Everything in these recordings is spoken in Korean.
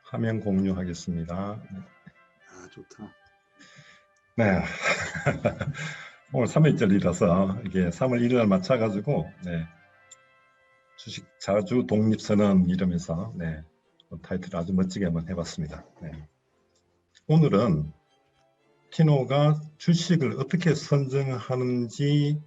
화면 공유하겠습니다. 아, 좋다. 네. 오늘 3일절이라서 이게 3월 1일 날 맞춰가지고, 네. 주식 자주 독립선언 이러면서, 네. 타이틀을 아주 멋지게 한번 해봤습니다. 네. 오늘은 티노가 주식을 어떻게 선정하는지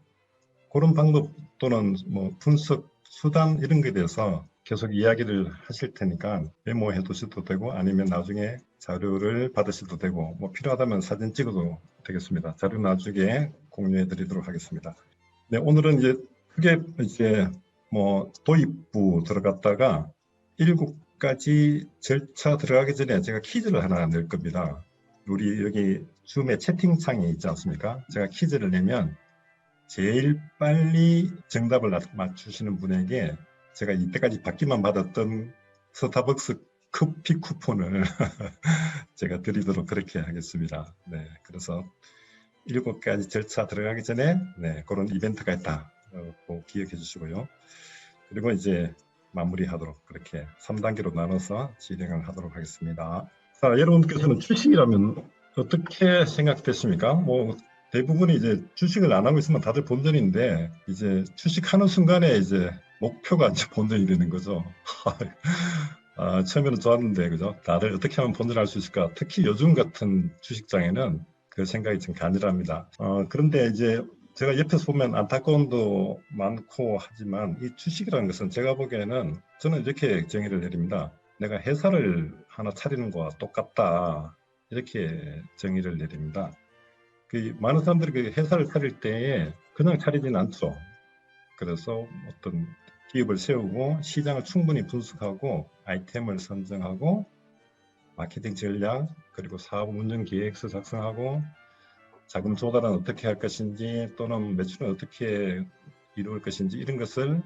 그런 방법 또는 뭐 분석 수단 이런 것에 대해서 계속 이야기를 하실 테니까 메모해 두셔도 되고 아니면 나중에 자료를 받으셔도 되고 뭐 필요하다면 사진 찍어도 되겠습니다. 자료 나중에 공유해 드리도록 하겠습니다. 네, 오늘은 이제 크게 이제 뭐 도입부 들어갔다가 7가지 절차 들어가기 전에 제가 퀴즈를 하나 낼 겁니다. 우리 여기 줌의 채팅창에 있지 않습니까? 제가 퀴즈를 내면 제일 빨리 정답을 맞추시는 분에게 제가 이때까지 받기만 받았던 스타벅스 커피 쿠폰을 제가 드리도록 그렇게 하겠습니다. 네, 그래서 7가지 절차 들어가기 전에 네, 그런 이벤트가 있다. 기억해 주시고요. 그리고 이제 마무리하도록 그렇게 3단계로 나눠서 진행을 하도록 하겠습니다. 자, 여러분께서는 주식이라면 어떻게 생각되십니까? 뭐 대부분이 이제 주식을 안 하고 있으면 다들 본전인데 이제 주식하는 순간에 이제 목표가 이제 본전이 되는 거죠. 아, 처음에는 좋았는데 그죠? 다들 어떻게 하면 본전할 수 있을까? 특히 요즘 같은 주식장에는 그 생각이 좀 간절합니다. 그런데 이제 제가 옆에서 보면 안타까움도 많고 하지만 이 주식이라는 것은 제가 보기에는 저는 이렇게 정의를 내립니다. 내가 회사를 하나 차리는 거와 똑같다. 이렇게 정의를 내립니다. 많은 사람들이 그 회사를 차릴 때에 그냥 차리진 않죠. 그래서 어떤 기업을 세우고 시장을 충분히 분석하고 아이템을 선정하고 마케팅 전략 그리고 사업 운영 계획서 작성하고 자금 조달은 어떻게 할 것인지 또는 매출은 어떻게 이루을 것인지 이런 것을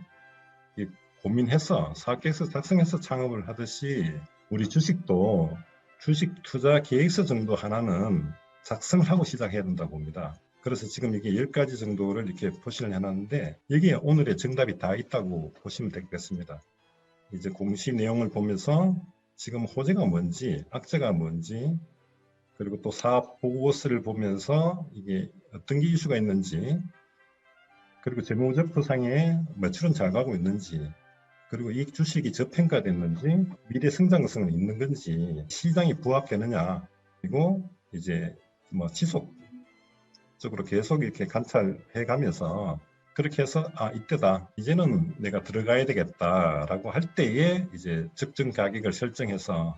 고민해서 사업 계획서 작성해서 창업을 하듯이 우리 주식도 주식 투자 계획서 정도 하나는 작성을 하고 시작해야 된다고 봅니다. 그래서 지금 이게 10가지 정도를 이렇게 표시를 해놨는데 여기에 오늘의 정답이 다 있다고 보시면 되겠습니다. 이제 공시 내용을 보면서 지금 호재가 뭔지 악재가 뭔지 그리고 또 사업 보고서를 보면서 이게 어떤 게 이슈가 있는지 그리고 재무제표상에 매출은 잘 가고 있는지 그리고 이 주식이 저평가됐는지 미래 성장성은 있는 건지 시장이 부합되느냐 그리고 이제 뭐 지속적으로 계속 이렇게 관찰해 가면서 그렇게 해서 이때다 이제는 내가 들어가야 되겠다라고 할 때에 이제 적정 가격을 설정해서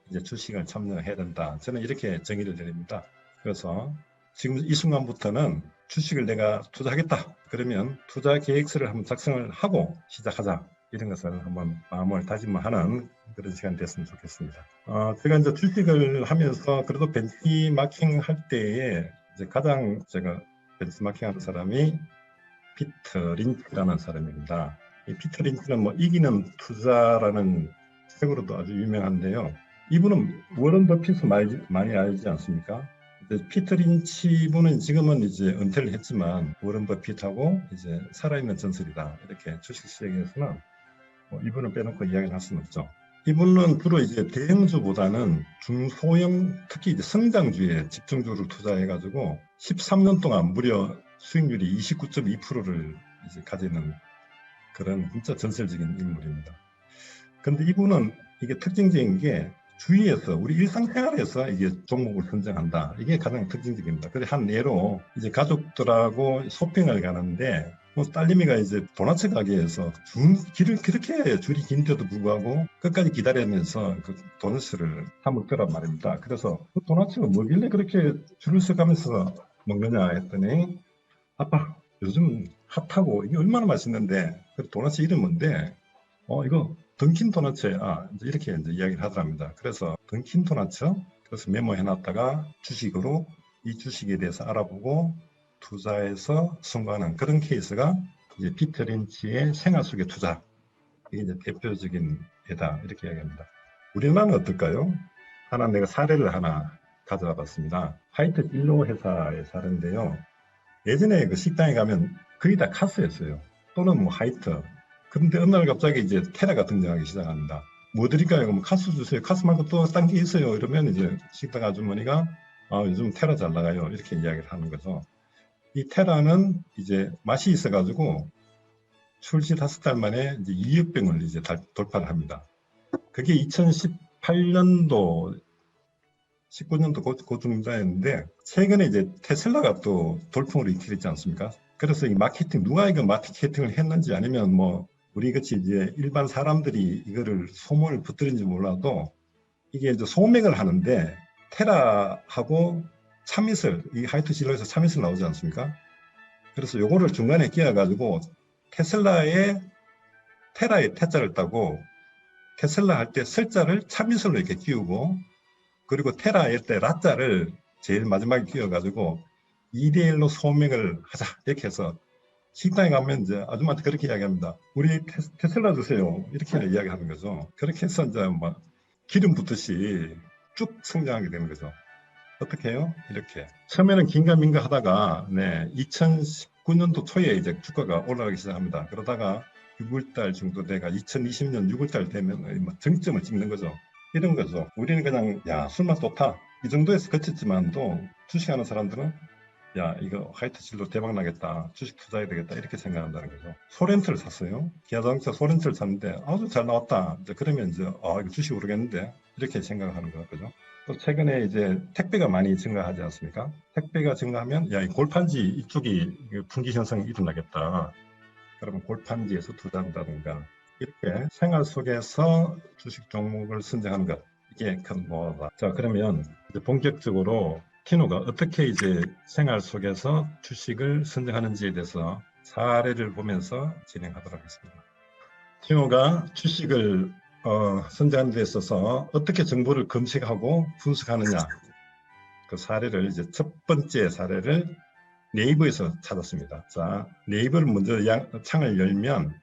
이제 주식을 참여해야 된다. 저는 이렇게 정의를 내립니다. 그래서 지금 이 순간부터는 주식을 내가 투자하겠다. 그러면 투자 계획서를 한번 작성을 하고 시작하자. 이런 것을 한번 마음을 다짐하는 그런 시간이 됐으면 좋겠습니다. 제가 이제 주식을 하면서 그래도 벤치마킹 할 때에 이제 가장 제가 벤치마킹 하는 사람이 피터 린치라는 사람입니다. 이 피터 린치는 뭐 이기는 투자라는 책으로도 아주 유명한데요. 이분은 워런 버핏을 많이 알지 않습니까? 피터 린치 분은 지금은 이제 은퇴를 했지만 워런 버핏하고 이제 살아있는 전설이다. 이렇게 주식시장에서는 이분을 빼놓고 이야기를 할 수는 없죠. 이분은 주로 이제 대형주보다는 중소형 특히 이제 성장주에 집중적으로 투자해가지고 13년 동안 무려 수익률이 29.2%를 이제 가지는 그런 진짜 전설적인 인물입니다. 그런데 이분은 이게 특징적인 게 주위에서 우리 일상생활에서 이게 종목을 선정한다. 이게 가장 특징적입니다. 그래서 한 예로 이제 가족들하고 쇼핑을 가는데 딸내미가 이제 도넛 가게에서 길을 그렇게 줄이 긴데도 불구하고 끝까지 기다리면서 그 도넛을 사 먹더란 말입니다. 그래서 그 도넛이 뭐길래 그렇게 줄을 서가면서 먹느냐 했더니 아빠 요즘 핫하고 이게 얼마나 맛있는데 그 도넛 이름 뭔데 이거 던킨 도넛이야. 이렇게 이제 이야기를 하더랍니다. 그래서 던킨 도넛 그래서 메모해놨다가 주식으로 이 주식에 대해서 알아보고 투자해서 성공하는 그런 케이스가 이제 피터 린치의 생활 속의 투자 이게 이제 대표적인 예다 이렇게 이야기합니다. 우리나라는 어떨까요? 내가 사례를 하나 가져와 봤습니다. 화이트 진로 회사의 사례인데요. 예전에 그 식당에 가면 거의 다 카스였어요. 또는 뭐 하이트. 그런데 어느 날 갑자기 이제 테라가 등장하기 시작합니다. 뭐 드릴까요? 그럼 카스 주세요. 카스 말고 또 딴 게 있어요. 이러면 이제 식당 아주머니가 요즘 테라 잘 나가요. 이렇게 이야기를 하는 거죠. 이 테라는 이제 맛이 있어가지고 출시 5달 만에 이제 2억 병을 이제 돌파를 합니다. 그게 2018년도, 19년도 그 정도였는데 최근에 이제 테슬라가 또 돌풍을 일으키지 않습니까? 그래서 이 마케팅, 누가 이거 마케팅을 했는지 아니면 뭐 우리 같이 이제 일반 사람들이 이거를 소문을 붙들인지 몰라도 이게 이제 소맥을 하는데 테라하고 참이슬, 이 하이트 진로에서 참이슬 나오지 않습니까? 그래서 요거를 중간에 끼워가지고 테라의 태자를 따고 테슬라 할 때 설자를 참이슬로 이렇게 끼우고 그리고 테라일 때 라자를 제일 마지막에 끼워가지고 2대1로 소맥을 하자 이렇게 해서 식당에 가면 이제 아줌마한테 그렇게 이야기합니다. 우리 테슬라 주세요. 이렇게 이야기하는 거죠. 그렇게 해서 이제 막 기름 붓듯이 쭉 성장하게 되는 거죠. 어떻게 해요? 이렇게. 처음에는 긴가민가 하다가 2019년도 초에 이제 주가가 올라가기 시작합니다. 그러다가 6월달 정도 돼가 2020년 6월달 되면 정점을 찍는 거죠. 이런 거죠. 우리는 그냥 야 술맛 좋다 이 정도에서 그쳤지만도 주식하는 사람들은 야 이거 하이트 진로 대박 나겠다 주식 투자해야 되겠다 이렇게 생각한다는 거죠. 소렌트를 샀어요. 기아 자동차 소렌트를 샀는데 아주 잘 나왔다. 이제 그러면 이제 이거 주식 오르겠는데 이렇게 생각하는 거죠. 또 최근에 이제 택배가 많이 증가하지 않습니까? 택배가 증가하면 야 이 골판지 이쪽이 분기 현상이 일어나겠다. 그러면 골판지에서 투자한다든가 이렇게 생활 속에서 주식 종목을 선정하는 것 이게 큰 뭐다. 자 그러면 이제 본격적으로 티노가 어떻게 이제 생활 속에서 주식을 선정하는지에 대해서 사례를 보면서 진행하도록 하겠습니다. 티노가 주식을 선정하는 데 있어서 어떻게 정보를 검색하고 분석하느냐 그 사례를 이제 첫 번째 사례를 네이버에서 찾았습니다. 자, 네이버를 먼저 창을 열면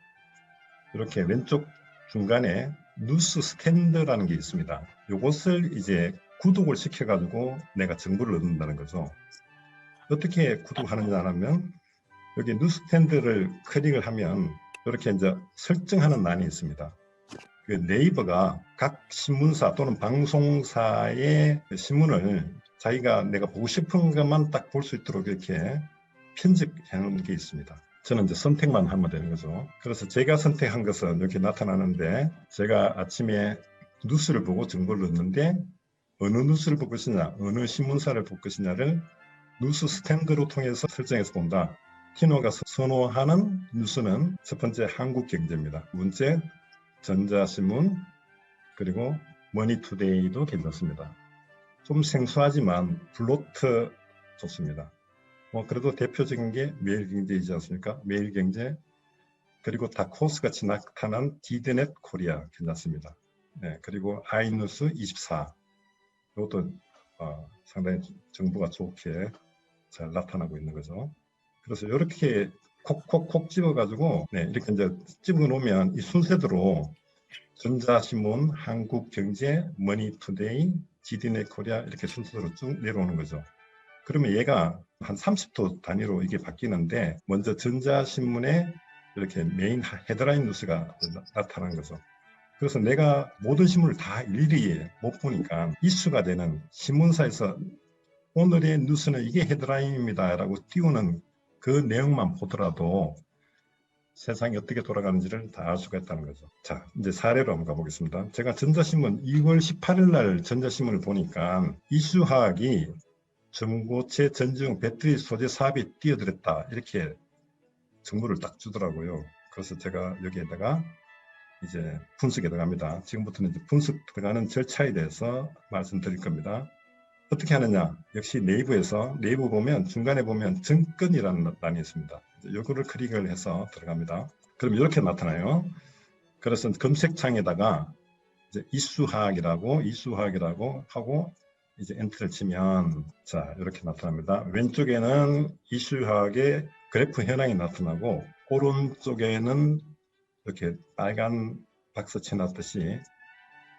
이렇게 왼쪽 중간에 뉴스 스탠드라는 게 있습니다. 이것을 이제 구독을 시켜가지고 내가 정보를 얻는다는 거죠. 어떻게 구독하느냐 하면 여기 뉴스 스탠드를 클릭을 하면 이렇게 이제 설정하는欄이 있습니다. 그 네이버가 각 신문사 또는 방송사의 신문을 자기가 내가 보고 싶은 것만 딱 볼 수 있도록 이렇게 편집해 놓은 게 있습니다. 저는 이제 선택만 하면 되는 거죠. 그래서 제가 선택한 것은 이렇게 나타나는데 제가 아침에 뉴스를 보고 정보를 얻는데 어느 뉴스를 볼 것이냐, 어느 신문사를 볼 것이냐를 뉴스 스탠드로 통해서 설정해서 본다. 티노가 선호하는 뉴스는 첫 번째 한국경제입니다. 두 번째 전자신문 그리고 머니투데이도 괜찮습니다. 좀 생소하지만 블로트 좋습니다. 그래도 대표적인 게 매일경제이지 않습니까? 매일경제 그리고 다코스 같이 나타난 디드넷 코리아 괜찮습니다. 네, 그리고 아이뉴스 24 이것도 상당히 정보가 좋게 잘 나타나고 있는 거죠. 그래서 이렇게 콕콕콕 집어가지고 이렇게 이제 집어 놓으면 이 순서대로 전자신문, 한국경제, 머니투데이, 디드넷 코리아 이렇게 순서대로 쭉 내려오는 거죠. 그러면 얘가 한 30도 단위로 이게 바뀌는데 먼저 전자신문에 이렇게 메인 헤드라인 뉴스가 나타나는 거죠. 그래서 내가 모든 신문을 다 일일이 못 보니까 이슈가 되는 신문사에서 오늘의 뉴스는 이게 헤드라인입니다 라고 띄우는 그 내용만 보더라도 세상이 어떻게 돌아가는지를 다 알 수가 있다는 거죠. 자, 이제 사례로 한번 가보겠습니다. 제가 전자신문 2월 18일 날 전자신문을 보니까 이슈화학이 전고체 전지용 배터리 소재 사업에 뛰어들었다 이렇게 정보를 딱 주더라고요. 그래서 제가 여기에다가 이제 분석에 들어갑니다. 지금부터는 이제 분석 들어가는 절차에 대해서 말씀드릴 겁니다. 어떻게 하느냐? 역시 네이버에서 네이버 보면 중간에 보면 정권이라는欄이 있습니다. 이거를 클릭을 해서 들어갑니다. 그럼 이렇게 나타나요. 그래서 검색창에다가 이제 이슈화학이라고 하고 이제 엔터를 치면 자 이렇게 나타납니다. 왼쪽에는 이슈화학의 그래프 현황이 나타나고 오른쪽에는 이렇게 빨간 박스 쳐놨듯이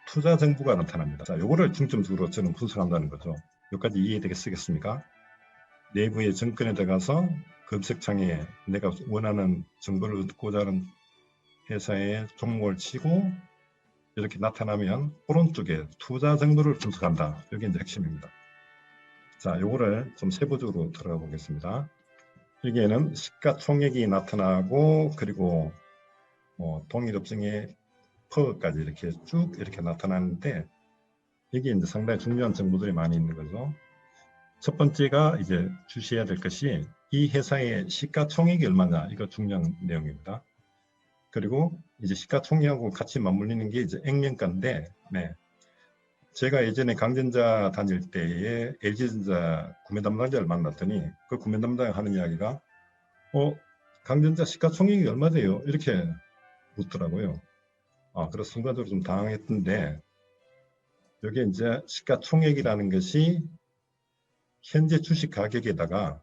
투자 정보가 나타납니다. 자, 요거를 중점적으로 저는 분석한다는 거죠. 여기까지 이해되겠습니까? 네이버의 정권에 들어가서 검색창에 내가 원하는 정보를 얻고자 하는 회사의 종목을 치고 이렇게 나타나면 오른쪽에 투자 정보를 분석한다. 이게 이제 핵심입니다. 자, 요거를 좀 세부적으로 들어가 보겠습니다. 여기에는 시가총액이 나타나고 그리고 동일업종의 퍼까지 이렇게 쭉 이렇게 나타나는데 여기 이제 상당히 중요한 정보들이 많이 있는 거죠. 첫 번째가 이제 주시해야 될 것이 이 회사의 시가총액이 얼마냐, 이거 중요한 내용입니다. 그리고 이제 시가총액하고 같이 맞물리는 게 이제 액면가인데, 네. 제가 예전에 강전자 다닐 때에 LG전자 구매 담당자를 만났더니 그 구매 담당자가 하는 이야기가 강전자 시가총액이 얼마 돼요? 이렇게 묻더라고요. 그래서 순간적으로 좀 당황했던데, 여기 이제 시가총액이라는 것이 현재 주식 가격에다가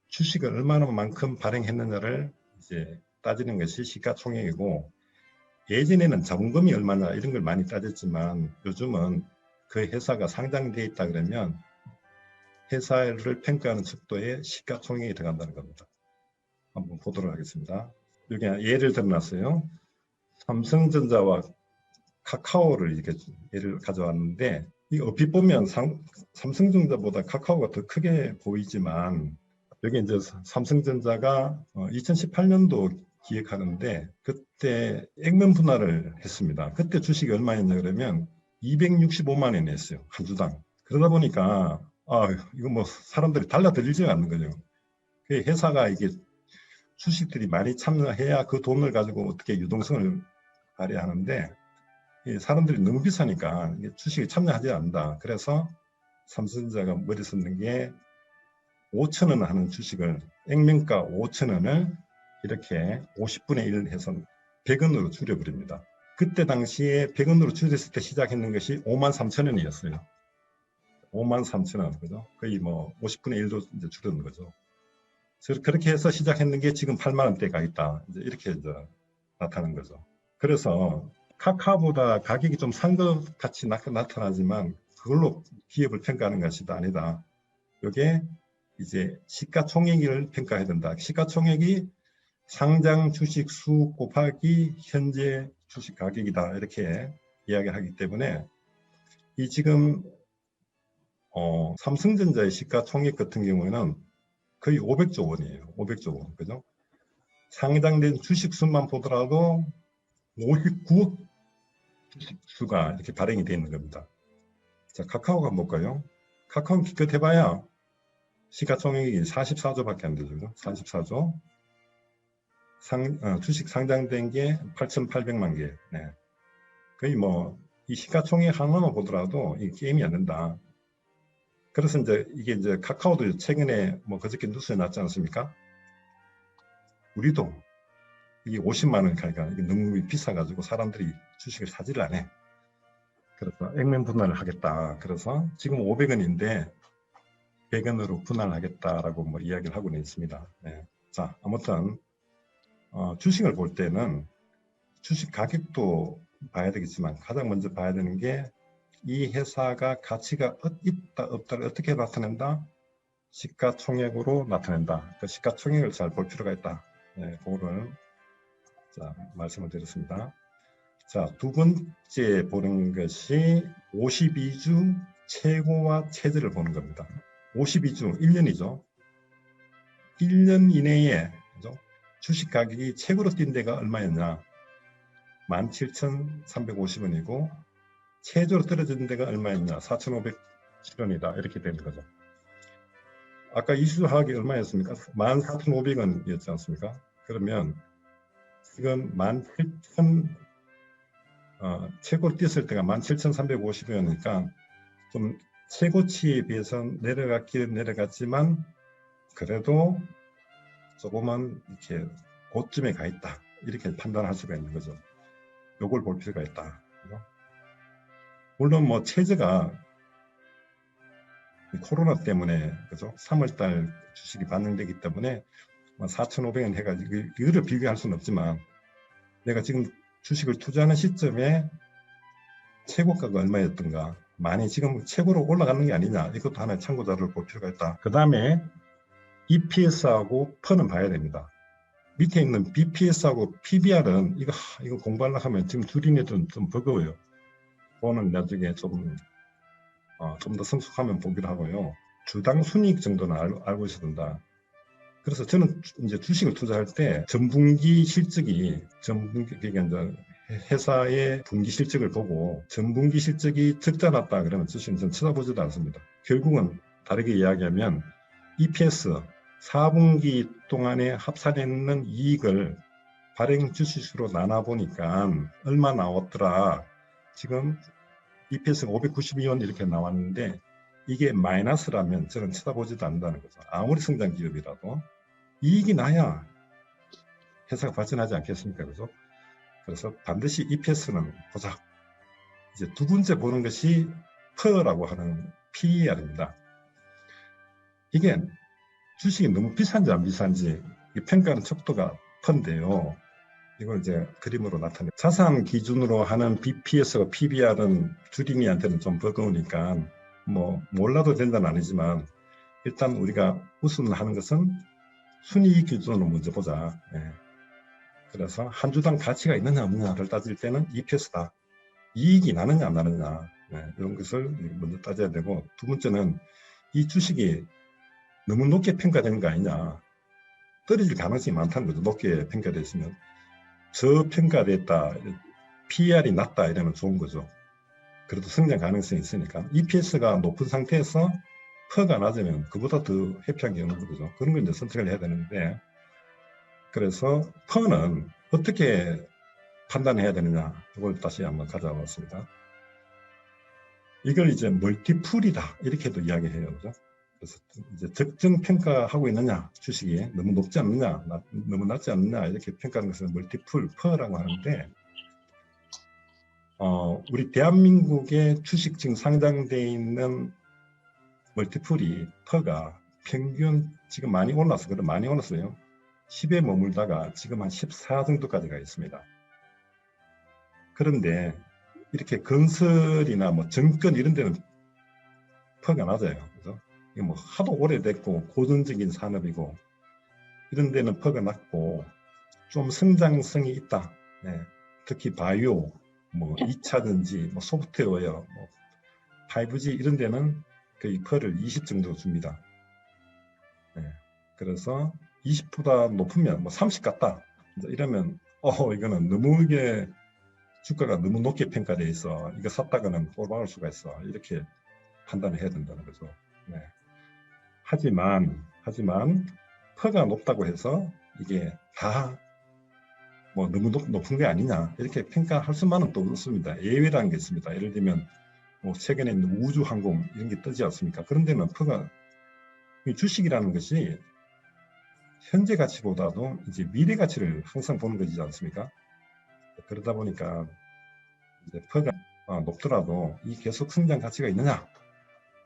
주식을 얼마만큼 발행했느냐를 이제 따지는 것이 시가총액이고, 예전에는 자본금이 얼마나 이런 걸 많이 따졌지만 요즘은 그 회사가 상장되어 있다 그러면 회사를 평가하는 속도에 시가총액이 들어간다는 겁니다. 한번 보도록 하겠습니다. 여기 예를 들어놨어요. 삼성전자와 카카오를 이렇게 예를 가져왔는데, 이 얼핏 보면 삼성전자보다 카카오가 더 크게 보이지만, 여기 이제 삼성전자가 2018년도 기획하는데 그때 액면 분할을 했습니다. 그때 주식이 얼마였냐 그러면 265만 원이었어요. 한 주당. 그러다 보니까 이거 뭐 사람들이 달라들지가 않는 거죠. 그 회사가 이게 주식들이 많이 참여해야 그 돈을 가지고 어떻게 유동성을 발휘하는데, 사람들이 너무 비싸니까 주식에 참여하지 않는다. 그래서 삼성전자가 머리 썼는 게 5,000원 하는 주식을, 액면가 5,000원을 이렇게 50분의 1 해서 100원으로 줄여버립니다. 그때 당시에 100원으로 줄였을 때 시작했는 것이 53,000원이었어요. 53,000원, 그죠? 거의 뭐 50분의 1도 이제 줄였는 거죠. 그렇게 해서 시작했는 게 지금 8만 원대가 있다. 이제 이렇게 이제 나타나는 거죠. 그래서 카카오보다 가격이 좀 싼 것 같이 나타나지만 그걸로 기업을 평가하는 것이 아니다. 이게 이제 시가총액을 평가해야 된다. 시가총액이 상장 주식 수 곱하기 현재 주식 가격이다. 이렇게 이야기하기 때문에 이 지금 삼성전자의 시가총액 같은 경우에는 거의 500조 원이에요. 500조 원. 그죠? 상장된 주식 수만 보더라도 59억 주식 수가 이렇게 발행이 되어 있는 겁니다. 자, 카카오가 볼까요? 카카오 기껏 해봐야 시가총액이 44조밖에 안 되죠. 44조. 주식 상장된 게 8,800만 개. 네. 거의 뭐 이 시가총액 하나만 보더라도 이 게임이 안 된다. 그래서 이게 이제 카카오도 최근에 뭐 그저께 뉴스에 났지 않습니까? 우리도 이게 50만 원 가니까 이게 너무 비싸가지고 사람들이 주식을 사지를 않아. 그래서 액면 분할을 하겠다. 그래서 지금 500원인데 100원으로 분할하겠다라고 뭐 이야기를 하고는 있습니다. 네. 자, 아무튼 주식을 볼 때는 주식 가격도 봐야 되겠지만 가장 먼저 봐야 되는 게 이 회사가 가치가 있다 없다를 어떻게 나타낸다? 시가총액으로 나타낸다. 그 시가총액을 잘 볼 필요가 있다. 네, 그거를 자, 말씀을 드렸습니다. 자, 두 번째 보는 것이 52주 최고와 최저를 보는 겁니다. 52주, 1년이죠. 1년 이내에 그죠? 주식 가격이 최고로 뛴 데가 얼마였냐? 17,350원이고 최저로 떨어진 데가 얼마였냐? 4,507원이다. 이렇게 되는 거죠. 아까 이슈하락이 얼마였습니까? 14,500원이었지 않습니까? 그러면 지금 17,000 최고로 뛰었을 때가 17,350원이니까 좀 최고치에 비해서 내려갔긴 내려갔지만 그래도 조금은 이렇게 고점에 가 있다. 이렇게 판단할 수가 있는 거죠. 요걸 볼 필요가 있다. 물론 뭐 최저가 코로나 때문에 그죠? 3월달 주식이 반영되기 때문에 4,500원 해가지고 이거를 비교할 수는 없지만 내가 지금 주식을 투자하는 시점에 최고가가 얼마였던가, 많이 지금 최고로 올라가는 게 아니냐, 이것도 하나의 참고 자료를 볼 필요가 있다. 그 다음에 EPS하고 PER는 봐야 됩니다. 밑에 있는 BPS하고 PBR은 이거 공부하려고 하면 지금 줄이는 좀 버거워요. 그거는 나중에 좀 더 성숙하면 보기로 하고요. 주당 순이익 정도는 알고 있어야 된다. 그래서 저는 이제 주식을 투자할 때 전분기 실적이 그러니까 이제 회사의 분기 실적을 보고 전분기 실적이 적자 났다 그러면 주식은 전 쳐다보지도 않습니다. 결국은 다르게 이야기하면 EPS 4분기 동안에 합산했는 이익을 발행 주식수로 나눠보니까 얼마 나왔더라. 지금 EPS가 592원 이렇게 나왔는데 이게 마이너스라면 저는 쳐다보지도 않는다는 거죠. 아무리 성장 기업이라도 이익이 나야 회사가 발전하지 않겠습니까? 그죠? 그래서 반드시 EPS는 보자. 이제 두 번째 보는 것이 PER라고 하는 PER입니다. 이게 주식이 너무 비싼지 안 비싼지 평가하는 척도가 PER인데요. 이걸 이제 그림으로 나타내. 자산 기준으로 하는 BPS와 PBR은 주린이한테는 좀 버거우니까 뭐 몰라도 된다는 아니지만 일단 우리가 우선을 하는 것은 순이익 기준으로 먼저 보자. 예. 그래서 한 주당 가치가 있느냐 없느냐를 따질 때는 EPS다. 이익이 나느냐 안 나느냐 이런 것을 먼저 따져야 되고, 두 번째는 이 주식이 너무 높게 평가되는 거 아니냐. 떨어질 가능성이 많다는 거죠. 높게 평가됐으면. 저평가됐다, PER이 낮다 이러면 좋은 거죠. 그래도 성장 가능성이 있으니까. EPS가 높은 상태에서 PER가 낮으면 그보다 더 회피한 경우는 거죠. 그런 걸 이제 선택을 해야 되는데, 그래서 PER는 어떻게 판단해야 되느냐, 이걸 다시 한번 가져왔습니다. 이걸 이제 멀티풀이다 이렇게도 이야기해요, 그죠? 그래서 이제 적정 평가하고 있느냐, 주식이 너무 높지 않느냐, 너무 낮지 않느냐 이렇게 평가하는 것을 멀티풀 PER라고 하는데, 우리 대한민국의 주식 지금 상장되어 있는 멀티풀이 PER가 평균 지금 많이 올랐어요. 많이 올랐어요. 10에 머물다가 지금 한 14 정도까지 가 있습니다. 그런데 이렇게 건설이나 뭐 정권 이런 데는 PER가 낮아요. 그죠? 이게 뭐 하도 오래됐고 고전적인 산업이고 이런 데는 PER가 낮고 좀 성장성이 있다. 네. 특히 바이오, 뭐 2차전지, 뭐 소프트웨어, 뭐 5G 이런 데는 거의 PER를 20 정도 줍니다. 네. 그래서 20보다 높으면 뭐 30 같다. 이러면 이거는 너무 이게 주가가 너무 높게 평가되어 있어. 이거 샀다가는 꼴박을 수가 있어. 이렇게 판단을 해야 된다는 거죠. 네. 하지만 PER가 높다고 해서 이게 다 뭐 너무 높은 게 아니냐 이렇게 평가할 수만은 또 없습니다. 예외라는 게 있습니다. 예를 들면 뭐 최근에 있는 우주항공 이런 게 뜨지 않습니까? 그런 데는 PER가, 주식이라는 것이 현재 가치보다도 이제 미래 가치를 항상 보는 거지 않습니까? 그러다 보니까 이제 PER가 높더라도 이 계속 성장 가치가 있느냐,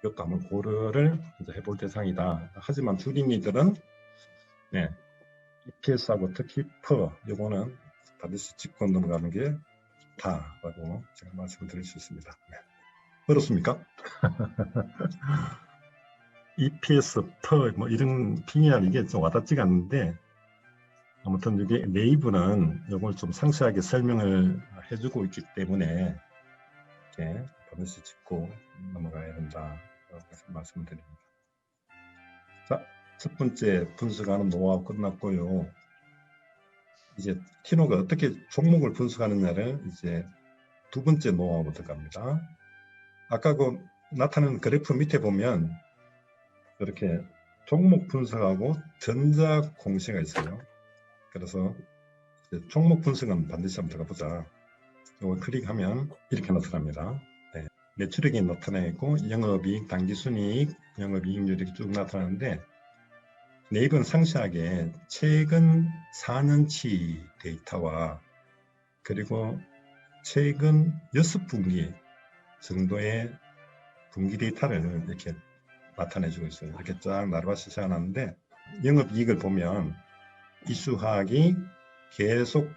이것도 한번 고려를 이제 해볼 대상이다. 하지만 주린이들은 EPS하고 특히 PER 요거는 반드시 짚고 넘어가는 게 좋다라고 제가 말씀을 드릴 수 있습니다. 네. 어렵습니까? EPS, PER 뭐 이런 PER 이게 좀 와닿지가 않는데, 아무튼 이게 네이버는 이걸 좀 상세하게 설명을 해주고 있기 때문에 이렇게 반드시 짚고 넘어가야 된다 말씀을 드립니다. 자, 첫 번째 분석하는 노하우 끝났고요. 이제 티노가 어떻게 종목을 분석하느냐를 이제 두 번째 노하우부터 갑니다. 아까 그 나타나는 그래프 밑에 보면 이렇게 종목 분석하고 전자 공시가 있어요. 그래서 종목 분석은 반드시 한번 들어가 보자. 이걸 클릭하면 이렇게 나타납니다. 네. 매출액이 나타나 있고 영업이익, 당기순이익, 영업이익률이 쭉 나타나는데, 네이버는 상세하게 최근 4년치 데이터와 그리고 최근 6분기 정도의 분기 데이터를 이렇게 나타내주고 있어요. 이렇게 쫙 나르바시 시작하는데, 영업이익을 보면 이수하악이 계속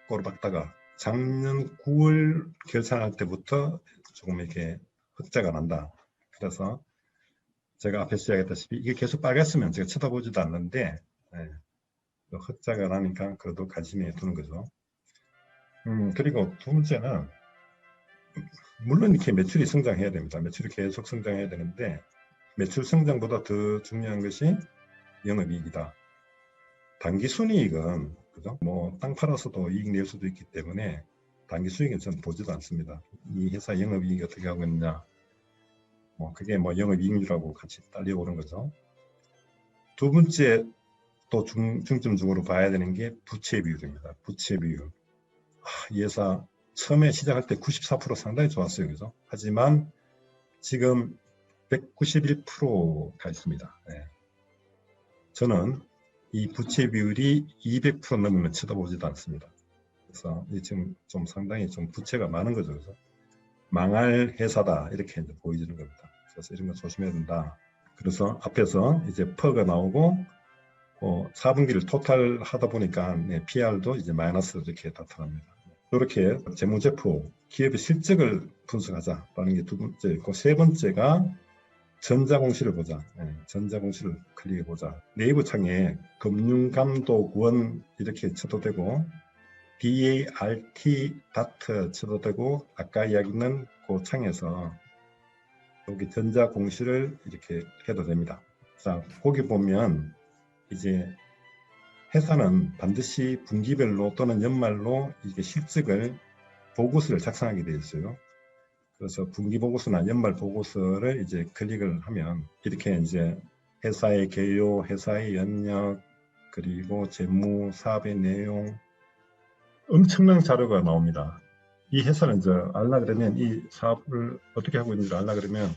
꼬르박다가 작년 9월 결산할 때부터 조금 이렇게 흑자가 난다. 그래서 제가 앞에서 이야기했다시피 이게 계속 빨갛으면 제가 쳐다보지도 않는데 네, 흑자가 나니까 그래도 관심이 두는 거죠. 그리고 두 번째는 물론 이렇게 매출이 성장해야 됩니다. 매출이 계속 성장해야 되는데 매출 성장보다 더 중요한 것이 영업이익이다. 단기 순이익은 그죠? 뭐 땅 팔아서도 이익 낼 수도 있기 때문에 단기 수익은 저는 보지도 않습니다. 이 회사 영업이익이 어떻게 하고 있느냐, 뭐 그게 뭐 영업이익률하고 같이 딸려오는 거죠. 두 번째 또 중점적으로 봐야 되는 게 부채 비율입니다. 부채 비율. 이 회사 처음에 시작할 때 94% 상당히 좋았어요, 그죠? 하지만 지금 191%가 있습니다. 네. 저는 이 부채 비율이 200% 넘으면 쳐다보지도 않습니다. 그래서 지금 좀 상당히 좀 부채가 많은 거죠. 그래서 망할 회사다 이렇게 이제 보여지는 겁니다. 그래서 이런 거 조심해야 된다. 그래서 앞에서 이제 퍼가 나오고 4분기를 토탈 하다 보니까 PR도 이제 마이너스로 이렇게 나타납니다. 이렇게 재무제표 기업의 실적을 분석하자라는 게 두 번째고, 세 번째가 전자공시를 보자. 전자공시를 클릭해 보자. 네이버 창에 금융감독원 이렇게 쳐도 되고 DART 다트 쳐도 되고, 아까 이야기는 그 창에서 여기 전자공시를 이렇게 해도 됩니다. 자, 거기 보면 이제 회사는 반드시 분기별로 또는 연말로 이게 실적을 보고서를 작성하게 되어 있어요. 그래서 분기 보고서나 연말 보고서를 이제 클릭을 하면 이렇게 이제 회사의 개요, 회사의 연력, 그리고 재무, 사업의 내용, 엄청난 자료가 나옵니다. 이 회사는 이제 알라 그러면 이 사업을 어떻게 하고 있는지 알라 그러면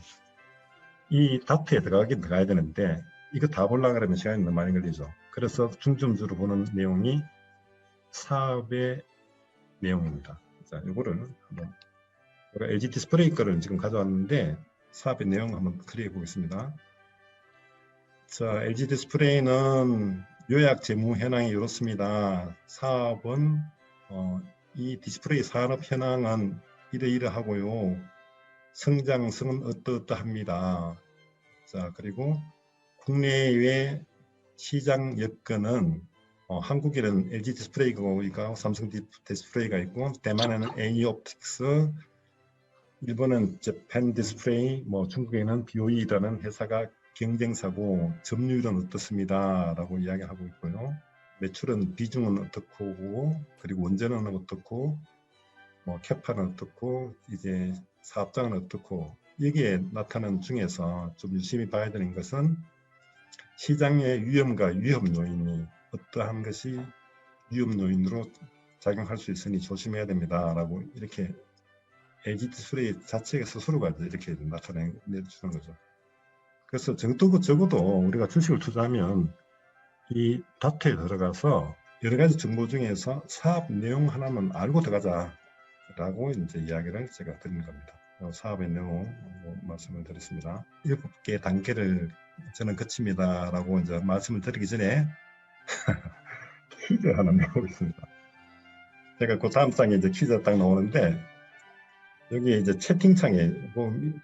이 다트에 들어가야 되는데 이거 다 보려고 그러면 시간이 너무 많이 걸리죠. 그래서 중점적으로 보는 내용이 사업의 내용입니다. 자, 이거를 한번 LG 디스플레이 거를 지금 가져왔는데 사업의 내용 한번 클릭해 보겠습니다. 자, LG 디스플레이는 요약 재무 현황이 이렇습니다. 사업은 이 디스플레이 산업 현황은 이러이러하고요. 성장성은 어떠어떠합니다. 자, 그리고 국내외 시장 여건은 한국에는 LG 디스플레이가 있고 삼성 디스플레이가 있고, 대만에는 AE옵틱스, 일본은 재팬 디스플레이, 뭐 중국에는 BOE라는 회사가 경쟁사고 점유율은 어떻습니다 라고 이야기하고 있고요. 매출은 비중은 어떻고, 그리고 원전은 어떻고, 뭐 캐파는 어떻고, 이제 사업장은 어떻고, 여기에 나타난 중에서 좀 유심히 봐야 되는 것은 시장의 위험과 위험 요인이 어떠한 것이 위험 요인으로 작용할 수 있으니 조심해야 됩니다 라고 이렇게 LG 디스플레이 자체가 스스로가 이렇게 나타내주는 거죠. 그래서 적어도 우리가 주식을 투자하면 이 다트에 들어가서 여러 가지 정보 중에서 사업 내용 하나만 알고 들어가자라고 이제 이야기를 제가 드리는 겁니다. 사업의 내용 말씀을 드렸습니다. 7개 단계를 저는 거칩니다라고 이제 말씀을 드리기 전에 퀴즈 하나 내보겠습니다. 제가 그 다음 장에 이제 퀴즈가 딱 나오는데, 여기 이제 채팅창에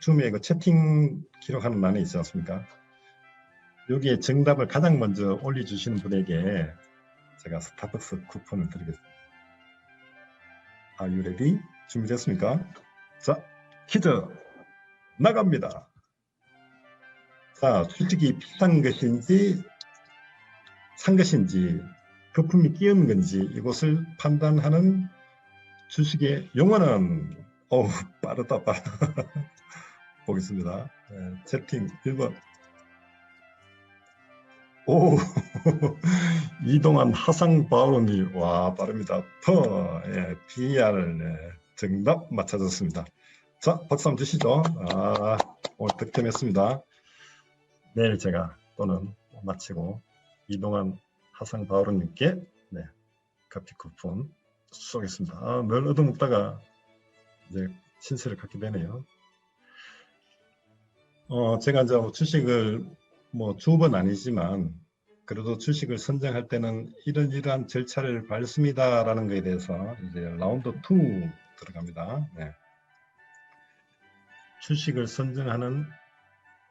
줌에 그 채팅 기록하는欄이 있지 않습니까? 여기에 정답을 가장 먼저 올려주시는 분에게 제가 스타벅스 쿠폰을 드리겠습니다. Are you ready? 준비됐습니까? 자, 퀴즈 나갑니다. 자, 솔직히 비싼 것인지 산 것인지 거품이 끼은 건지 이것을 판단하는 주식의 용어는 빠르다. 보겠습니다. 채팅 1번. 오, 이동환 하상바오니, 와, 빠릅니다. PR, 정답 맞춰졌습니다. 자, 박수 한번 주시죠. 오늘 득템했습니다. 내일 제가 또는 마치고 이동환 하상바오님께 커피 쿠폰 쏘겠습니다. 늘 얻어먹다가 이제 신세를 갖게 되네요. 제가 이제 주식을 두 번 아니지만 그래도 주식을 선정할 때는 이러한 절차를 밟습니다라는 것에 대해서 이제 라운드 2 들어갑니다. 주식을 선정하는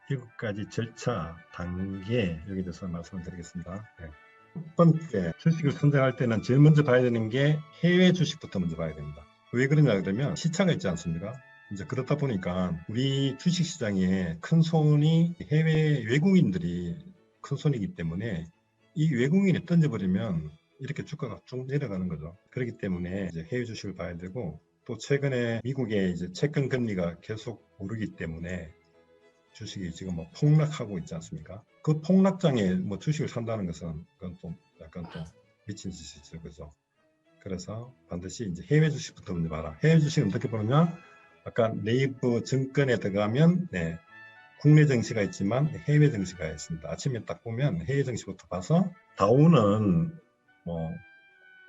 7가지 절차, 단계 여기 대해서 말씀을 드리겠습니다. 네. 첫 번째, 주식을 선정할 때는 제일 먼저 봐야 되는 게 해외 주식부터 먼저 봐야 됩니다. 왜 그러냐 그러면 시차가 있지 않습니까? 이제 그렇다 보니까 우리 주식 시장에 큰 손이 해외 외국인들이 큰 손이기 때문에 이 외국인이 던져버리면 이렇게 주가가 쭉 내려가는 거죠. 그렇기 때문에 이제 해외 주식을 봐야 되고, 또 최근에 미국의 이제 채권 금리가 계속 오르기 때문에 주식이 지금 뭐 폭락하고 있지 않습니까? 그 폭락장에 뭐 주식을 산다는 것은 그건 좀 약간 좀 미친 짓이죠, 그죠? 그래서 반드시 이제 해외 주식부터 먼저 봐라. 해외 주식은 어떻게 보느냐? 아까 네이버 증권에 들어가면 네, 국내 증시가 있지만 해외 증시가 있습니다. 아침에 딱 보면 해외 증시부터 봐서 다우는 뭐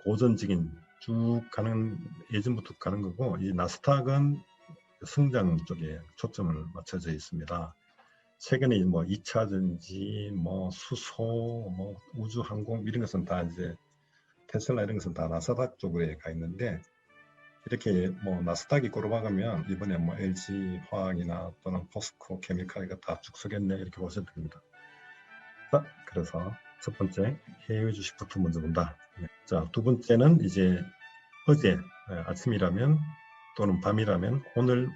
고전적인 쭉 가는 예전부터 가는 거고, 이 나스닥은 성장 쪽에 초점을 맞춰져 있습니다. 최근에 뭐 2차 전지, 뭐 수소, 뭐 우주 항공 이런 것은 다 이제 테슬라 이런 것은 다 나스닥 쪽에 가 있는데, 이렇게 뭐 나스닥이 꼬라박으면 이번에 뭐 LG 화학이나 또는 포스코 케미칼이가 다 죽서겠네 이렇게 보셔도 됩니다. 자, 그래서 첫 번째 해외 주식부터 먼저 본다. 자, 두 번째는 이제 어제 아침이라면 또는 밤이라면 오늘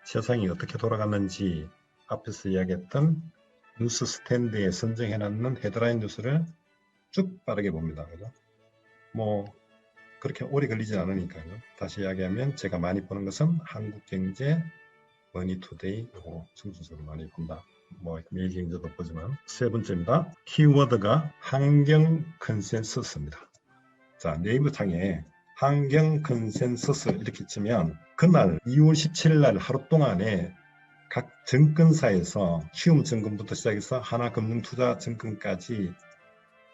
세상이 어떻게 돌아갔는지 앞에서 이야기했던 뉴스 스탠드에 선정해놨는 헤드라인 뉴스를 쭉 빠르게 봅니다. 그죠? 뭐 그렇게 오래 걸리지 않으니까요. 다시 이야기하면 제가 많이 보는 것은 한국경제, 머니투데이 이거 중심적으로 많이 본다. 뭐 매일경제도 보지만. 세 번째입니다. 키워드가 환경 컨센서스입니다. 자, 네이버 창에 환경 컨센서스 이렇게 치면 그날 2월 17일 날 하루 동안에 각 증권사에서 키움 증권부터 시작해서 하나금융투자증권까지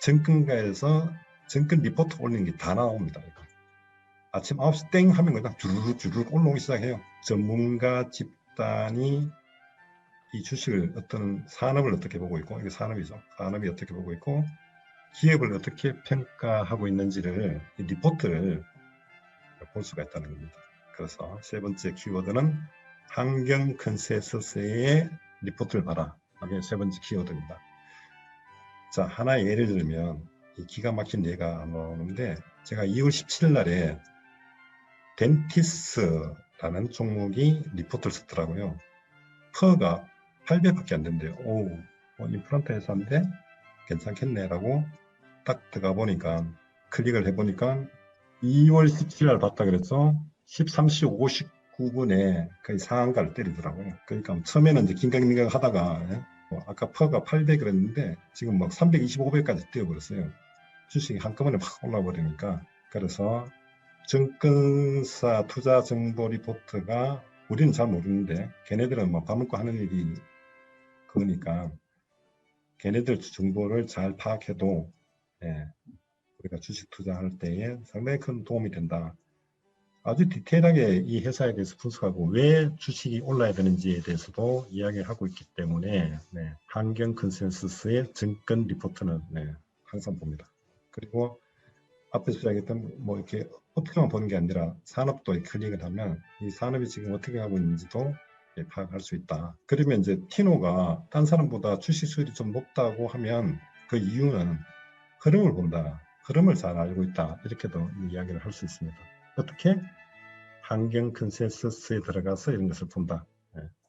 증권가에서 증권 리포트 올리는 게 다 나옵니다. 아침 9시 땡 하면 그냥 주르륵 올라오기 시작해요. 전문가 집단이 이 주식을 어떤 산업을 어떻게 보고 있고, 이게 산업이죠. 산업이 어떻게 보고 있고 기업을 어떻게 평가하고 있는지를, 이 리포트를 볼 수가 있다는 겁니다. 그래서 세 번째 키워드는 환경 컨센서스의 리포트를 봐라. 이게 세 번째 키워드입니다. 자, 하나의 예를 들면 이 기가 막힌 예가 나오는데, 제가 2월 17일 날에 덴티스라는 종목이 리포트를 썼더라고요. 퍼가 800밖에 안 된대요. 오, 임플란트 회사인데 괜찮겠네라고 딱 들어가 보니까, 클릭을 해보니까 2월 17일 날 봤다 그래서 13시 59분에 거의 상한가를 때리더라고요. 그러니까 처음에는 이제 긴가민가 하다가 아까 퍼가 800 그랬는데 지금 막 325배까지 뛰어버렸어요. 주식이 한꺼번에 확 올라 버리니까. 그래서 증권사 투자 정보 리포트가 우리는 잘 모르는데 걔네들은 뭐 밥 먹고 하는 일이 그거니까 걔네들 정보를 잘 파악해도 우리가 주식 투자할 때에 상당히 큰 도움이 된다. 아주 디테일하게 이 회사에 대해서 분석하고 왜 주식이 올라야 되는지에 대해서도 이야기를 하고 있기 때문에 환경 컨센서스의 증권 리포트는 항상 봅니다. 그리고 앞에서 이야기했던 뭐 이렇게 어떻게만 보는 게 아니라 산업도 클릭을 하면 이 산업이 지금 어떻게 하고 있는지도 파악할 수 있다. 그러면 이제 티노가 딴 사람보다 주식 수율이 좀 높다고 하면 그 이유는 흐름을 본다. 흐름을 잘 알고 있다. 이렇게도 이야기를 할 수 있습니다. 어떻게? 환경 컨센서스에 들어가서 이런 것을 본다.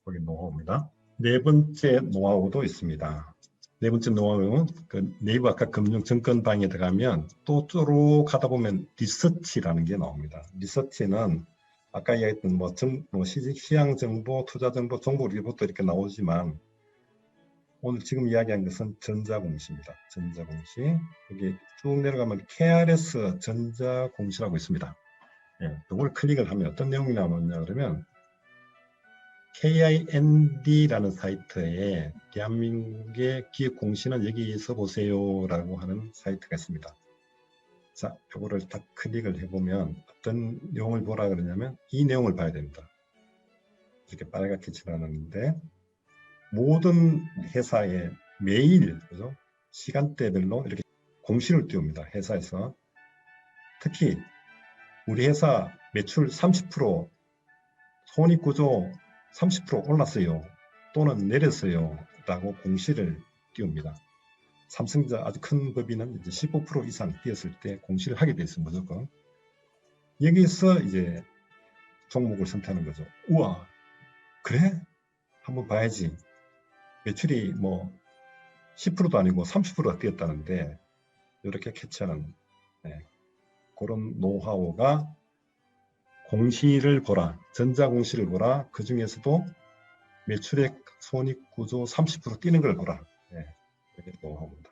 거기 노하우입니다. 네 번째 노하우도 있습니다. 네 번째 노하우는 그 네이버 아까 금융증권방에 들어가면 또 쭉 하다 보면 리서치라는 게 나옵니다. 리서치는 아까 이야기했던 뭐 시장 정보, 투자 정보, 정보 리포트 이렇게 나오지만 오늘 지금 이야기한 것은 전자공시입니다. 전자공시. 여기 쭉 내려가면 KRS 전자공시라고 있습니다. 이걸 클릭을 하면 어떤 내용이 나오냐 그러면 KIND라는 사이트에 대한민국의 기업 공시는 여기서 보세요라고 하는 사이트가 있습니다. 자, 이거를 딱 클릭을 해보면 어떤 내용을 보라 그러냐면 이 내용을 봐야 됩니다. 이렇게 빨갛게 칠해놨는데 모든 회사에 매일 그죠? 시간대별로 이렇게 공시를 띄웁니다. 회사에서. 특히 우리 회사 매출 30%, 손익구조 30% 올랐어요. 또는 내렸어요 라고 공시를 띄웁니다. 삼성전자 아주 큰 법인은 이제 15% 이상 뛰었을 때 공시를 하게 돼 있어요. 무조건. 여기서 이제 종목을 선택하는 거죠. 우와, 그래? 한번 봐야지. 매출이 뭐 10%도 아니고 30%가 뛰었다는데 이렇게 캐치하는 그런 노하우가 공시를 보라, 전자공시를 보라, 그 중에서도 매출액 손익구조 30% 뛰는 걸 보라. 이게 노하우입니다.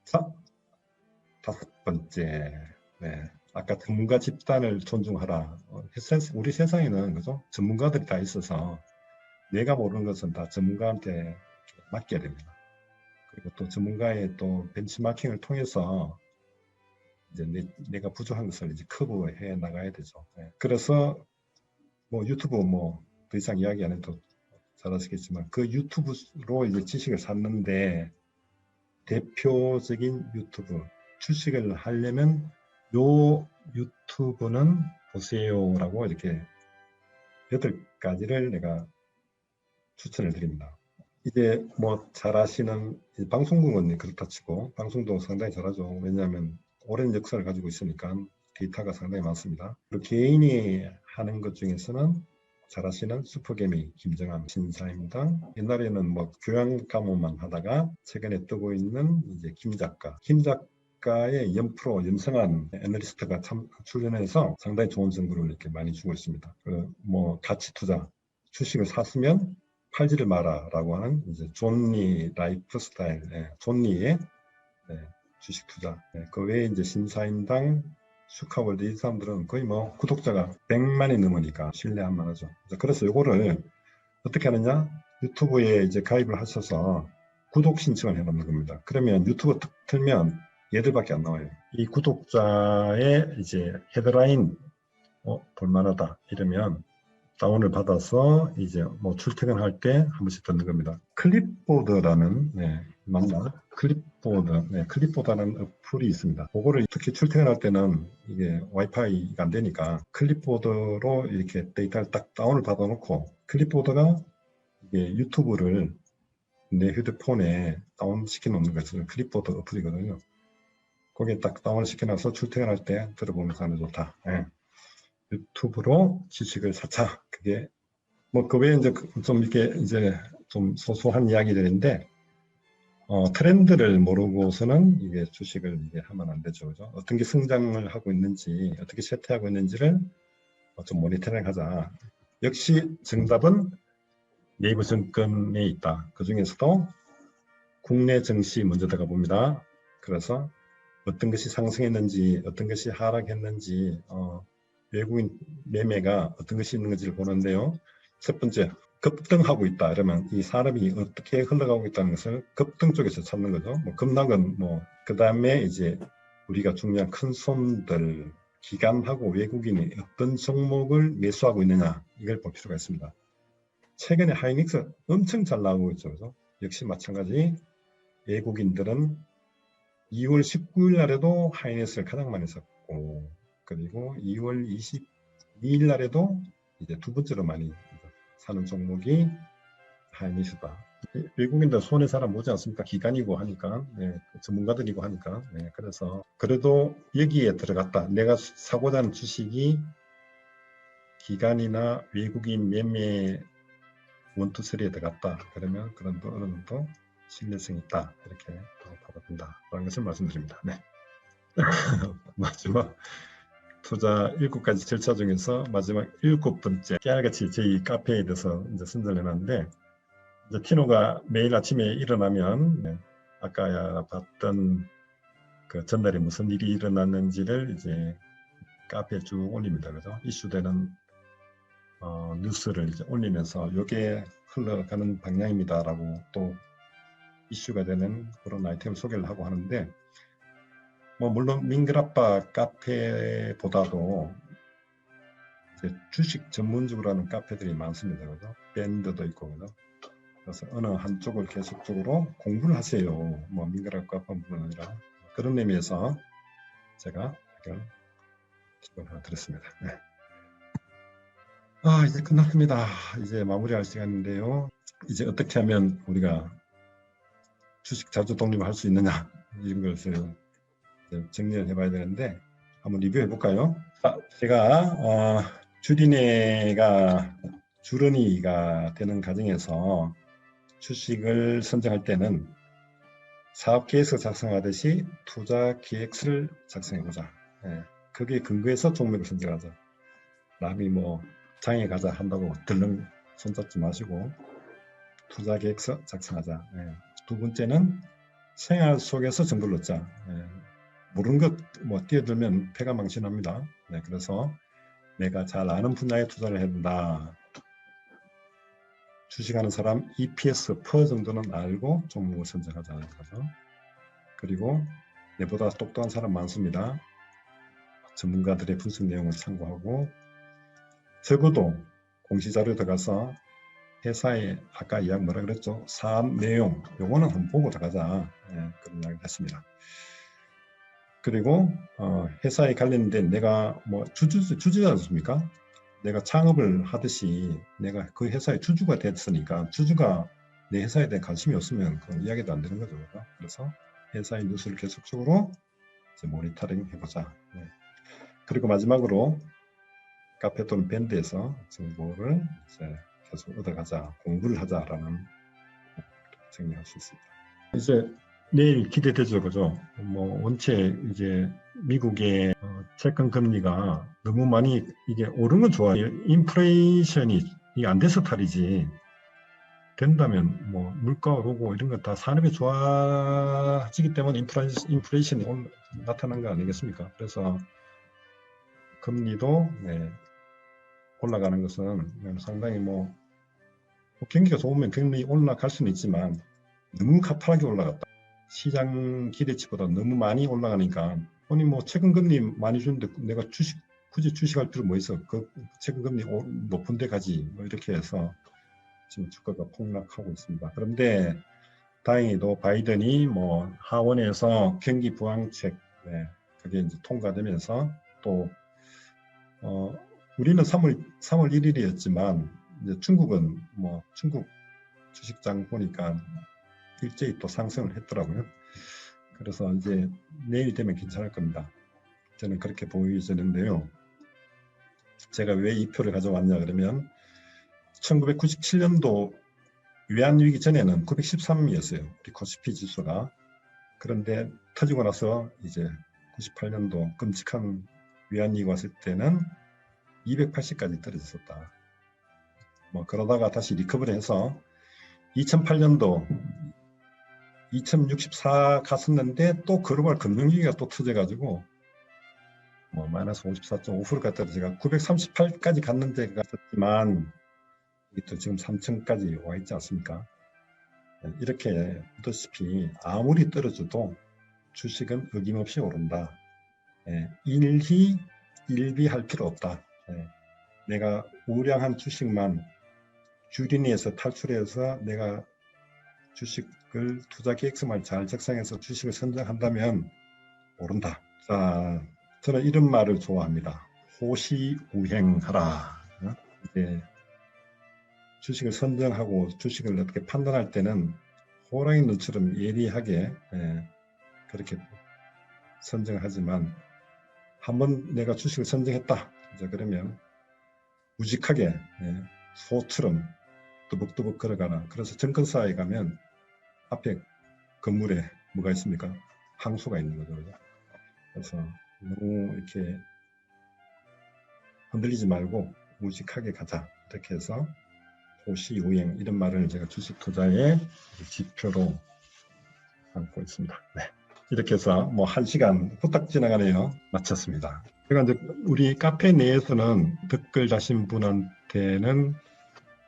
자, 다섯 번째, 아까 전문가 집단을 존중하라. 우리 세상에는 그죠? 전문가들이 다 있어서 내가 모르는 것은 다 전문가한테 맡겨야 됩니다. 그리고 또 전문가의 또 벤치마킹을 통해서 이제 내가 부족한 것을 이제 커버해 나가야 되죠. 그래서 뭐 유튜브 뭐 더 이상 이야기 안 해도 잘 아시겠지만 그 유튜브로 이제 지식을 찾는데 대표적인 유튜브 출식을 하려면 요 유튜브는 보세요라고 이렇게 8가지를 내가 추천을 드립니다. 이제 뭐 잘 아시는 방송국은 그렇다 치고 방송도 상당히 잘하죠. 왜냐하면 오랜 역사를 가지고 있으니까 데이터가 상당히 많습니다. 그리고 개인이 하는 것 중에서는 잘 아시는 슈퍼개미 김정함 신사임당, 옛날에는 뭐 교양 과목만 하다가 최근에 뜨고 있는 이제 김 작가의 연프로 염성한 애널리스트가 출연해서 상당히 좋은 정보를 이렇게 많이 주고 있습니다. 뭐 가치 투자, 주식을 샀으면 팔지를 마라라고 하는 이제 존니 라이프 스타일, 존니의 주식 투자. 그 외에 이제 신사임당, 슈카월드 이 사람들은 거의 뭐 구독자가 100만이 넘으니까 신뢰할 만하죠. 그래서 이거를 어떻게 하느냐? 유튜브에 이제 가입을 하셔서 구독 신청을 해놓는 겁니다. 그러면 유튜브 딱 틀면 얘들밖에 안 나와요. 이 구독자의 이제 헤드라인 볼만하다 이러면 다운을 받아서 이제 뭐 출퇴근할 때 한 번씩 듣는 겁니다. 클립보드라는 맞나? 클립보드라는 어플이 있습니다. 그거를 특히 출퇴근할 때는 이게 와이파이가 안 되니까 클립보드로 이렇게 데이터를 딱 다운을 받아놓고 클립보드가 이게 유튜브를 내 휴대폰에 다운시켜 놓는 것을 클립보드 어플이거든요. 거기에 딱 다운을 시켜놔서 출퇴근할 때 들어보면서 하면 좋다. 유튜브로 지식을 쌓자. 그게 뭐 그 외에 이제 좀 이렇게 이제 좀 소소한 이야기들인데 트렌드를 모르고서는 이게 주식을 이게 하면 안 되죠, 그죠? 어떤 게 성장을 하고 있는지, 어떻게 쇠퇴하고 있는지를 좀 모니터링하자. 역시 정답은 네이버 증권에 있다. 그 중에서도 국내 증시 먼저 들어가 봅니다. 그래서 어떤 것이 상승했는지, 어떤 것이 하락했는지, 외국인 매매가 어떤 것이 있는 건지를 보는데요. 첫 번째, 급등하고 있다. 이러면 이 사람이 어떻게 흘러가고 있다는 것을 급등 쪽에서 찾는 거죠. 뭐 급락은 뭐, 그 다음에 이제 우리가 중요한 큰 손들, 기관하고 외국인이 어떤 종목을 매수하고 있느냐, 이걸 볼 필요가 있습니다. 최근에 하이닉스 엄청 잘 나오고 있죠. 그죠? 역시 마찬가지 외국인들은 2월 19일 날에도 하이닉스를 가장 많이 샀고, 그리고 2월 22일 날에도 이제 두 번째로 많이 사는 종목이 하이닉스다. 외국인들 손에 사람 오지 않습니까? 기관이고 하니까, 전문가들이고 하니까. 그래서 그래도 여기에 들어갔다. 내가 사고자 하는 주식이 기관이나 외국인 매매 1, 2, 3에 들어갔다. 그러면 그런 어느 정도 신뢰성이 있다. 이렇게 받아본다라는 것을 말씀드립니다. 마지막 투자 7가지 절차 중에서 마지막 7번째 깨알같이 저희 카페에 대해서 이제 선정을 해놨는데, 이제 티노가 매일 아침에 일어나면 아까 봤던 그 전날에 무슨 일이 일어났는지를 이제 카페에 쭉 올립니다. 그죠? 이슈되는 뉴스를 이제 올리면서 이게 흘러가는 방향입니다라고 또 이슈가 되는 그런 아이템을 소개를 하고 하는데, 뭐 물론 민글아빠 카페보다도 이제 주식 전문적으로 하는 카페들이 많습니다. 그죠? 밴드도 있고, 그죠? 그래서 어느 한쪽을 계속적으로 공부를 하세요. 뭐 민글아빠뿐만 아니라 그런 의미에서 제가 이걸 팁을 하나 드렸습니다. 이제 끝났습니다. 이제 마무리할 시간인데요. 이제 어떻게 하면 우리가 주식 자주 독립할 수 있느냐 이런 것을 정리를 해봐야 되는데 한번 리뷰해 볼까요? 제가 주린이가 되는 과정에서 주식을 선정할 때는 사업계획서 작성하듯이 투자계획서를 작성해보자. 거기에 근거해서 종목을 선정하자. 남이 뭐 장에 가자 한다고 들렁 손잡지 마시고 투자계획서 작성하자. 두 번째는 생활 속에서 정보를 얻자. 모르는 것 뭐 뛰어들면 패가 망신합니다. 그래서 내가 잘 아는 분야에 투자를 해야 된다. 주식하는 사람 EPS per 정도는 알고 종목을 선정하자는 거죠. 그리고 내보다 똑똑한 사람 많습니다. 전문가들의 분석 내용을 참고하고 적어도 공시자료 들어가서 회사의 아까 이야기 뭐라 그랬죠? 사업 내용 요거는 한번 보고 들어가자. 그런 이야기를 했습니다. 그리고 회사에 관련된 내가 뭐 주주지 않습니까? 내가 창업을 하듯이 내가 그 회사의 주주가 됐으니까 주주가 내 회사에 대한 관심이 없으면 그 이야기도 안 되는 거죠. 그래서 회사의 뉴스를 계속적으로 이제 모니터링 해보자. 그리고 마지막으로 카페 또는 밴드에서 정보를 이제 계속 얻어가자, 공부를 하자라는 정리할 수 있습니다. 이제 내일 기대되죠, 그죠? 뭐 원체 이제 미국의 채권 금리가 너무 많이 이게 오른 건 좋아요. 인플레이션이 안 돼서 탈이지. 된다면 뭐 물가 오르고 이런 거 다 산업이 좋아지기 때문에 인플레이션이 나타난 거 아니겠습니까? 그래서 금리도 올라가는 것은 상당히 뭐 경기가 좋으면 금리 올라갈 수는 있지만 너무 가파르게 올라갔다. 시장 기대치보다 너무 많이 올라가니까 아니 뭐 채권금리 많이 주는데 내가 굳이 주식할 필요 뭐 있어? 그 채권금리 높은 데 가지 뭐 이렇게 해서 지금 주가가 폭락하고 있습니다. 그런데 다행히도 바이든이 뭐 하원에서 경기 부양책 그게 이제 통과되면서 또 우리는 3월 1일이었지만 이제 중국은 뭐 중국 주식장 보니까 일제히 또 상승을 했더라고요. 그래서 이제 내일 되면 괜찮을 겁니다. 저는 그렇게 보이는데요. 제가 왜 이 표를 가져왔냐 그러면 1997년도 외환위기 전에는 913이었어요. 우리 코스피 지수가. 그런데 터지고 나서 이제 98년도 끔찍한 외환위기가 왔을 때는 280까지 떨어졌었다. 뭐 그러다가 다시 리커버리해서 2008년도 2064 갔었는데 또 글로벌 금융위기가 또 터져가지고 뭐 마이너스 54.5%가 떨어지가 938까지 갔는데 갔었지만 또 지금 3층까지 와 있지 않습니까? 이렇게 보다시피 아무리 떨어져도 주식은 어김없이 오른다. 일비할 필요 없다. 내가 우량한 주식만 주린이에서 탈출해서 내가 주식을 투자 계획서만 잘 작성해서 주식을 선정한다면 오른다. 자, 저는 이런 말을 좋아합니다. 호시우행하라. 이제 주식을 선정하고 주식을 어떻게 판단할 때는 호랑이 눈처럼 예리하게 그렇게 선정하지만 한번 내가 주식을 선정했다. 이제 그러면 우직하게 소처럼 뜨벅뜨벅 걸어가라. 그래서 증권사에 가면 앞에 건물에 뭐가 있습니까? 항소가 있는 거죠. 그래서 너무 이렇게 흔들리지 말고 우직하게 가자. 이렇게 해서 호시우행 이런 말을 제가 주식 투자의 지표로 담고 있습니다. 이렇게 해서 뭐 1시간 후딱 지나가네요. 마쳤습니다. 제가 이제 우리 카페 내에서는 댓글 다신 분한테는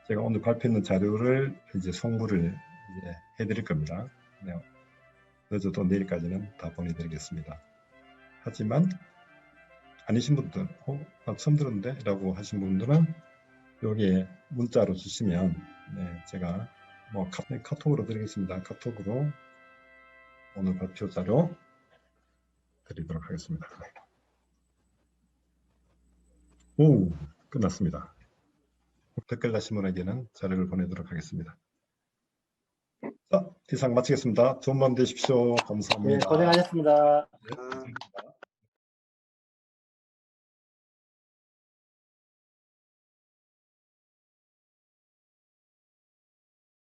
제가 오늘 발표했는 자료를 이제 선물을 이제 해드릴 겁니다. 늦어도 내일까지는 다 보내드리겠습니다. 하지만 아니신 분들, 나 처음 들었는데? 라고 하신 분들은 여기에 문자로 주시면 제가 뭐 카톡으로 드리겠습니다. 카톡으로 오늘 발표 자료 드리도록 하겠습니다. 오, 끝났습니다. 댓글 다신 분에게는 자료를 보내도록 하겠습니다. 자, 이상 마치겠습니다. 좋은 밤 되십시오. 네, 감사합니다. 고생하셨습니다. 아.